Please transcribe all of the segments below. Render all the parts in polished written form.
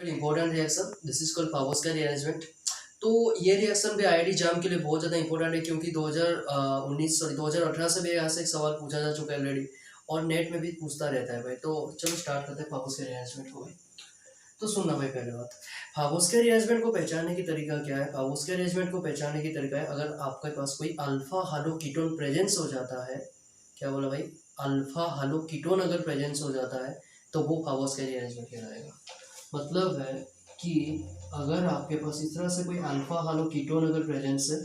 Important reaction, this is called Favorskii rearrangement. तो ये reaction भी आईआईटी जाम के लिए बहुत ज़्यादा इंपॉर्टेंट है, क्योंकि 2018 से भी यहाँ से एक सवाल पूछा जा चुका है ऑलरेडी, और नेट में भी पूछता रहता है भाई। तो चलो स्टार्ट करते हैं फावोस्का रिअरेंजमेंट को भाई। तो सुनना भाई, पहले बात, फावोस्का रिअरेंजमेंट को पहचानने की तरीका क्या है। फावोस्का रिअरेंजमेंट को पहचानने की तरीका है, अगर आपके पास कोई अल्फा हालो कीटोन प्रेजेंस हो जाता है, क्या बोला भाई, अल्फा हालो कीटोन अगर प्रेजेंस हो जाता है तो वो फावोस्का रिअरेंजमेंट कहलाएगा। मतलब है कि अगर आपके पास इस तरह से कोई अल्फा हालो कीटोन अगर प्रेजेंस है,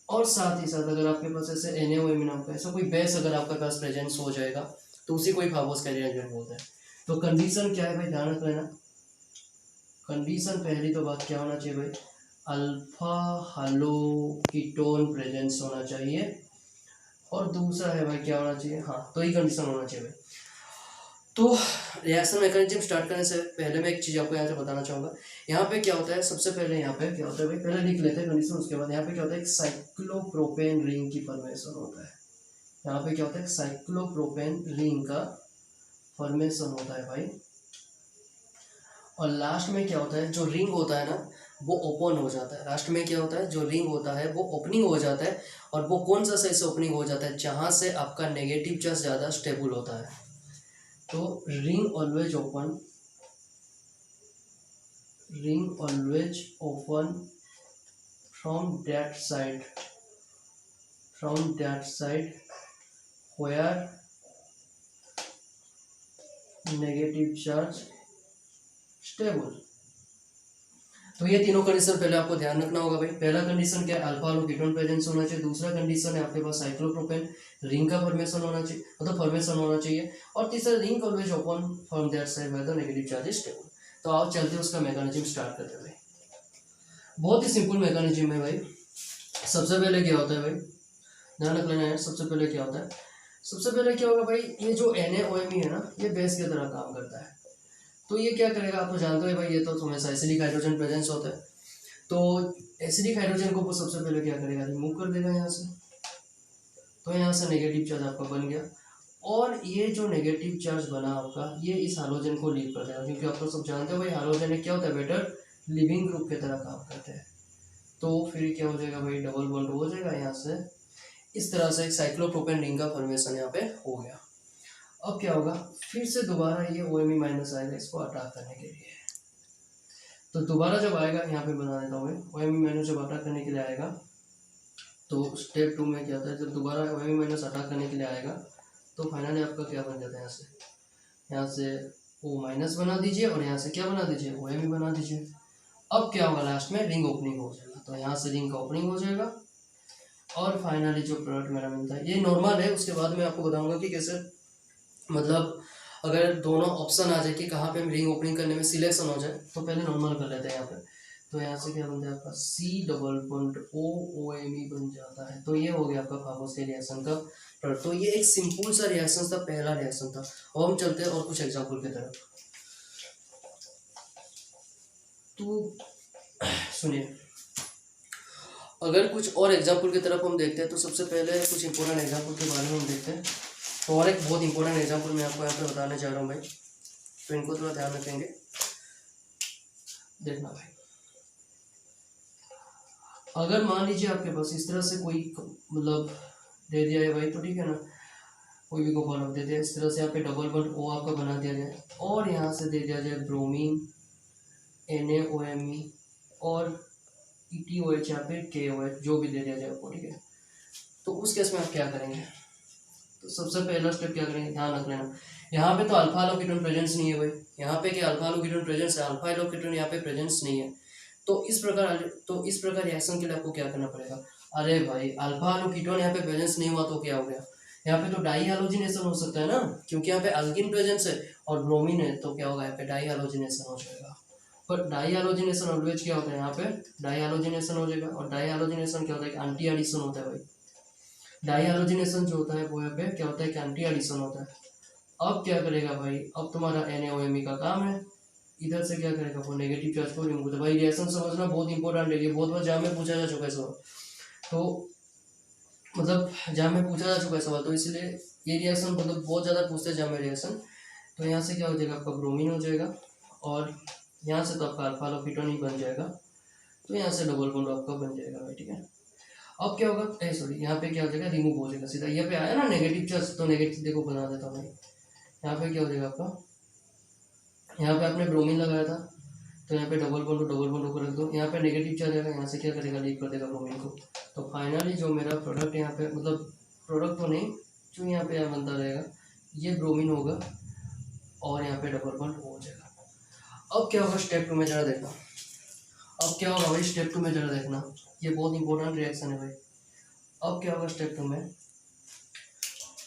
और साथ ही साथ अगर आपके पास ऐसे NaOH नाम का ऐसा कोई बेस अगर आपके पास प्रेजेंस हो जाएगा, तो उसी को ही फावोस्का रिअरेंजमेंट बोलते हैं। तो कंडीशन क्या है भाई, ध्यान रख लेना। कंडीशन पहली तो बात क्या होना चाहिए भाई, अल्फा हालो कीटोन प्रेजेंस होना चाहिए, और दूसरा है भाई क्या होना चाहिए, हाँ तो ही कंडीशन होना चाहिए भाई। तो रिएक्शन मैकेनिज्म स्टार्ट करने से पहले मैं एक चीज़ आपको यहाँ से बताना चाहूँगा। यहाँ पे क्या होता है, सबसे पहले यहाँ पे क्या होता है भाई, पहले लिख लेते हैं कंडीशन, उसके बाद यहाँ पे क्या होता है, एक साइक्लोप्रोपेन रिंग की फॉर्मेशन होता है। यहाँ पे क्या होता है, साइक्लोप्रोपेन रिंग का फॉर्मेशन होता है भाई। और लास्ट में क्या होता है, जो रिंग होता है ना वो ओपन हो जाता है। लास्ट में क्या होता है, जो रिंग होता है वो ओपनिंग हो जाता है, और वो कौन सा सही से ओपनिंग हो जाता है, जहाँ से आपका नेगेटिव चार्ज ज़्यादा स्टेबल होता है। तो ring always open from that side where negative charge stable। तो ये तीनों कंडीशन पहले आपको ध्यान रखना होगा भाई। पहला कंडीशन क्या है, अल्फा हालो कीटोन प्रेजेंस होना चाहिए। दूसरा कंडीशन है आपके पास साइक्लोप्रोपेन रिंग का फॉर्मेशन होना चाहिए, मतलब फॉर्मेशन होना चाहिए। और तीसरा ring always open from that side where the negative charge is stable. तो आओ चलते हैं उसका मैकेनिज्म स्टार्ट करते हैं भाई। बहुत ही सिंपल मैकेनिज्म है भाई। सबसे पहले क्या होता है भाई, ध्यान रख लेना है। सबसे पहले क्या होता है, सबसे पहले क्या होगा भाई, ये जो NaOH है ना, ये बेस की तरह काम करता है। तो ये क्या करेगा, आप तो जानते हो भाई, ये तो हमेशा एसिडिक हाइड्रोजन प्रेजेंस होता है। तो एसिडिक हाइड्रोजन को सबसे पहले क्या करेगा, रिमूव कर देगा यहाँ से। तो यहाँ से नेगेटिव चार्ज आपका बन गया, और ये जो नेगेटिव चार्ज बना आपका, ये इस हाइड्रोजन को लीव कर देगा, क्योंकि आप तो सब जानते हो भाई हाइड्रोजन क्या होता है, बेटर लिविंग ग्रुप की तरह काम करते हैं। तो फिर क्या हो जाएगा भाई, डबल बॉन्ड हो जाएगा यहाँ से। इस तरह से एक साइक्लोप्रोपेन रिंग का फॉर्मेशन यहाँ पे हो गया। अब क्या होगा, फिर से दोबारा ये OMe माइनस आएगा इसको अटैक करने के लिए। तो दोबारा जब आएगा, यहाँ पे बना देता हूँ मैं, OMe माइनस जब अटैक करने के लिए आएगा, तो स्टेप 2 में क्या होता है, जब दोबारा OMe माइनस अटैक करने के लिए आएगा, तो फाइनली आपका क्या बन जाता है, यहाँ से O माइनस बना दीजिए, और यहाँ से क्या बना दीजिए, OMe बना दीजिए। अब क्या होगा, लास्ट में रिंग ओपनिंग हो जाएगा। तो यहाँ से रिंग का ओपनिंग हो जाएगा, और फाइनली जो प्रोडक्ट मेरा मिलता है, ये नॉर्मल है। उसके बाद मैं आपको बताऊंगा कि कैसे, मतलब अगर दोनों ऑप्शन आ जाए कि कहाँ पे रिंग ओपनिंग करने में सिलेक्शन हो जाए, तो पहले नॉर्मल कर लेते हैं यहाँ पे। तो यहाँ से क्या बनता है आपका C डबल बॉन्ड OMe बन जाता है। तो ये हो गया आपका फावोस्का रिएक्शन का प्रोडक्ट। तो ये एक सिंपल सा रिएक्शन था, पहला रिएक्शन था। और हम चलते हैं और कुछ एग्जाम्पल की तरफ। तो सुनिए, अगर कुछ और एग्जाम्पल की तरफ हम देखते हैं, तो सबसे पहले कुछ इंपॉर्टेंट एग्जाम्पल के बारे में हम देखते हैं। तो और एक बहुत इंपॉर्टेंट एग्जाम्पल मैं आपको यहाँ पे बताने जा रहा हूँ भाई, तो इनको थोड़ा ध्यान रखेंगे, देखना भाई। अगर मान लीजिए आपके पास इस तरह से कोई मतलब दे दिया है भाई, तो ठीक है ना, कोई भी कंपाउंड दे दिया इस तरह से, यहाँ पे डबल बॉन्ड O आपका बना दिया जाए, और यहाँ से दे दिया जाए ब्रोमीन NaOMe और ETOH या फिर KOH, जो भी दे दिया जाए आपको, ठीक है। तो उस केस में आप क्या करेंगे, तो सबसे पहला स्टेप क्या करेंगे, ध्यान रख लेना। यहाँ पे तो अल्फा हालो कीटोन प्रेजेंस नहीं है भाई, यहाँ पे क्या अल्फा हालो कीटोन प्रेजेंस है, अल्फा हालो कीटोन यहाँ पे प्रेजेंस नहीं है। तो इस प्रकार रिएक्शन के लिए आपको क्या करना पड़ेगा, अरे भाई अल्फा हालो कीटोन यहाँ पे प्रेजेंस नहीं हुआ तो क्या हो गया, यहाँ पे तो डाई हैलोजिनेशन हो सकता है ना, क्योंकि यहाँ पे अल्किन प्रेजेंस है और ब्रोमीन है, तो क्या होगा, यहाँ पे डाई हैलोजिनेशन हो जाएगा। पर डाई हैलोजिनेशन ऑलवेज क्या होता है, यहाँ पे डाई हैलोजिनेशन हो जाएगा। और डाई हैलोजिनेशन क्या होता है, एंटी एडिशन होता है भाई। डाई हैलोजिनेशन जो होता है वो यहाँ पे क्या होता है, कि एंटी एडिशन होता है। अब क्या करेगा भाई, अब तुम्हारा NaOMe का काम है, इधर से क्या करेगा, वो नेगेटिव चार्ज को रिमूव करता है। भाई रिएक्शन समझना बहुत इंपॉर्टेंट है, ये बहुत बार एग्जाम में पूछा जा चुका है सवाल, तो मतलब एग्जाम में पूछा जा चुका है सवाल, तो इसलिए ये रिएक्शन मतलब बहुत ज़्यादा पूछते हैं एग्जाम में रिएक्शन। तो यहाँ से क्या हो जाएगा, आपका ब्रोमीन हो जाएगा, और यहाँ से तो आपका अल्फा हालो कीटोन ही बन जाएगा, तो यहाँ से डबल बॉन्ड आपका बन जाएगा भाई, ठीक है। अब क्या होगा, सॉरी यहाँ पे क्या हो जाएगा, रिमूव हो जाएगा सीधा, यहाँ पे आया ना नेगेटिव चार्ज, तो नेगेटिव देखो बना देता हूँ भाई। यहाँ पे क्या हो जाएगा आपका, यहाँ पे आपने ब्रोमीन लगाया था, तो यहाँ पे डबल बॉन्ड को रख दो, यहाँ पे नेगेटिव चार्ज आएगा, यहाँ से क्या करेगा, लीव कर देगा ब्रोमीन को। तो फाइनली जो मेरा प्रोडक्ट यहाँ पे, मतलब प्रोडक्ट तो नहीं, जो यहाँ पे बनता रहेगा ये ब्रोमीन होगा और यहाँ पे डबल बॉन्ड हो जाएगा। अब क्या होगा स्टेप 2 में जरा देखना, अब क्या होगा भाई स्टेप 2 में जरा देखना, ये बहुत इंपॉर्टेंट रिएक्शन है भाई। अब क्या होगा स्टेप 2 में,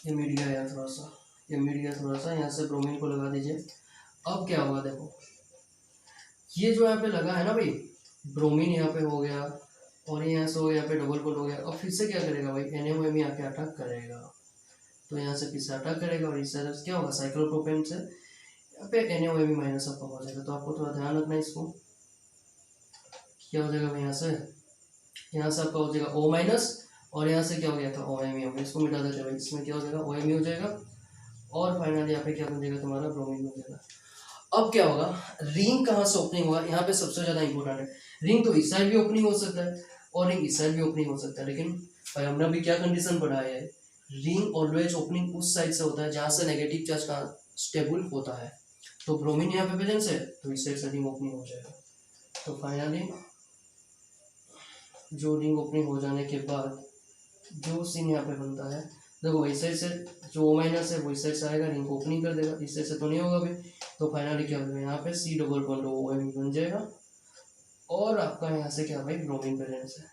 ये मीडिया है थोड़ा सा, ये मीडिया थोड़ा सा, यहाँ से ब्रोमीन को लगा दीजिए। अब क्या होगा देखो, ये जो यहाँ पे लगा है ना भाई, ब्रोमीन यहाँ पे हो गया और यहाँ से यहाँ पे डबल बॉन्ड हो गया, और फिर से क्या करेगा भाई, NaOH आके अटैक करेगा, तो यहाँ से फिर से अटैक करेगा और इस तरह से क्या होगा, साइक्लोप्रोपेन से यहाँ पे NaOH माइनस आपका हो जाएगा। तो आपको थोड़ा ध्यान रखना है इसको, क्या हो जाएगा भाई, यहाँ से आपका हो जाएगा O माइनस, और यहाँ से क्या हो गया था, OMe हो गया, इसको मिटा देते हैं भाई, इसमें क्या हो जाएगा, OMe हो जाएगा, और फाइनली यहाँ पे क्या बन जाएगा, तुम्हारा ब्रोमीन बन जाएगा। अब क्या होगा, रिंग कहाँ से ओपनिंग होगा, यहाँ पे सबसे ज्यादा इंपॉर्टेंट है। रिंग तो इस साइड भी ओपनिंग हो सकता है और रिंग इस साइड भी ओपनिंग हो सकता है, लेकिन भाई हमने अभी क्या कंडीशन बढ़ाया है, रिंग ऑलवेज ओपनिंग उस साइड से होता है जहाँ से नेगेटिव चार्ज का स्टेबल होता है। तो ब्रोमीन यहाँ पे प्रेजेंस है, तो इस साइड से रिंग ओपनिंग हो जाएगा। तो फाइनली जो रिंग ओपनिंग हो जाने के बाद जो सीन यहाँ पे बनता है, देखो इस साइड से जो O माइनस है वो इस साइड से आएगा, रिंग को ओपनिंग कर देगा, इस साइड से तो नहीं होगा भाई। तो फाइनली क्या होगा, यहाँ पे C डबल बॉन्ड OMe बन जाएगा, और आपका यहाँ से क्या भाई, ब्रोमीन प्रेजेंस है।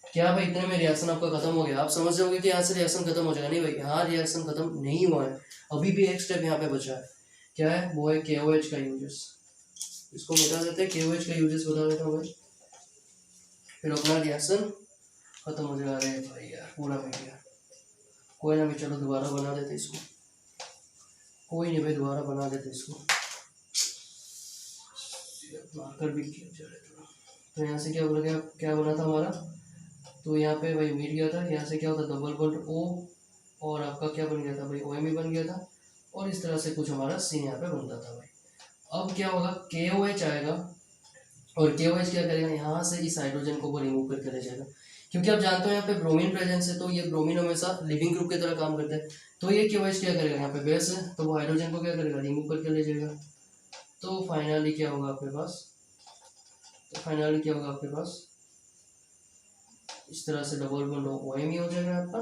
क्या भाई इतने में रिएक्शन आपका खत्म हो गया, आप समझ जाओगे कि यहाँ से रिएक्शन खत्म हो जाएगा, नहीं भाई यहाँ रिएक्शन खत्म नहीं हुआ है, अभी भी एक स्टेप यहाँ पे बचा है। क्या है वो है KOH का यूजेस, इसको मिटा देते हैं, KOH का यूजेस बता देता हूँ भाई, फिर अपना रिएक्शन खत्म हो जाएगा। अरे भाई यार पूरा मिट गया, कोई ना भाई, चलो दोबारा बना देते इसको, कोई नहीं भाई दोबारा बना देते इसको, मार्कर भी किया जाए। तो यहाँ से क्या बोला गया, क्या बना था हमारा, तो यहाँ पे भाई मिट गया था, यहाँ से क्या होता डबल बॉन्ड O, और आपका क्या बन गया था भाई, OMe बन गया था, और इस तरह से कुछ हमारा सीन यहाँ पे बनता था भाई। अब क्या होगा, KOH आएगा, और KOH क्या करेगा, यहाँ से इस हाइड्रोजन को वो रिमूव करके ले जाएगा, क्योंकि आप जानते हो यहाँ पे ब्रोमीन प्रेजेंस है, तो ये ब्रोमीन हमेशा लिविंग ग्रुप की तरह काम करते हैं। तो ये KOH क्या करेगा, यहाँ पे बेस है तो वो हाइड्रोजन को क्या करेगा, रिमूव करके ले जाएगा। तो फाइनली क्या होगा आपके पास, इस तरह से डबल बॉन्ड OMe हो जाएगा आपका,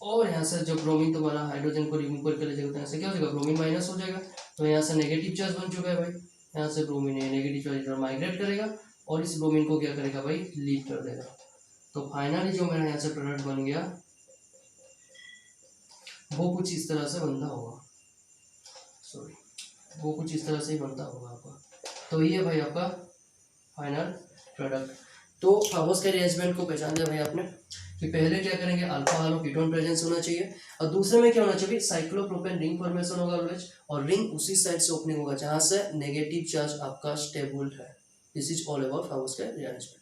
और यहाँ से जो ब्रोमीन तुम्हारा हाइड्रोजन को रिमूव करके ले जाएगा, तो यहाँ से क्या हो जाएगा, ब्रोमीन माइनस हो जाएगा, तो यहाँ से नेगेटिव चार्ज बन चुका है भाई, यहाँ से ब्रोमीन नेगेटिव चार्ज इधर माइग्रेट करेगा और इस ब्रोमीन को क्या करेगा भाई, लीव कर देगा। तो फाइनली जो मेरा यहाँ से प्रोडक्ट बन गया वो कुछ इस तरह से बनता होगा, वो कुछ इस तरह से ही बनता होगा आपका। तो ये भाई आपका फाइनल प्रोडक्ट। तो फाबोस के रिएरेंजमेंट को पहचान दिया भाई आपने, कि पहले क्या करेंगे, अल्फा हालो कीटोन प्रेजेंस होना चाहिए, और दूसरे में क्या होना चाहिए, साइक्लोप्रोपेन रिंग फॉर्मेशन होगा ऑलवेज, और रिंग उसी साइड से ओपनिंग होगा जहां से नेगेटिव चार्ज आपका स्टेबल है। दिस इज ऑल अबाउट फाबोस के रिएरेंजमेंट।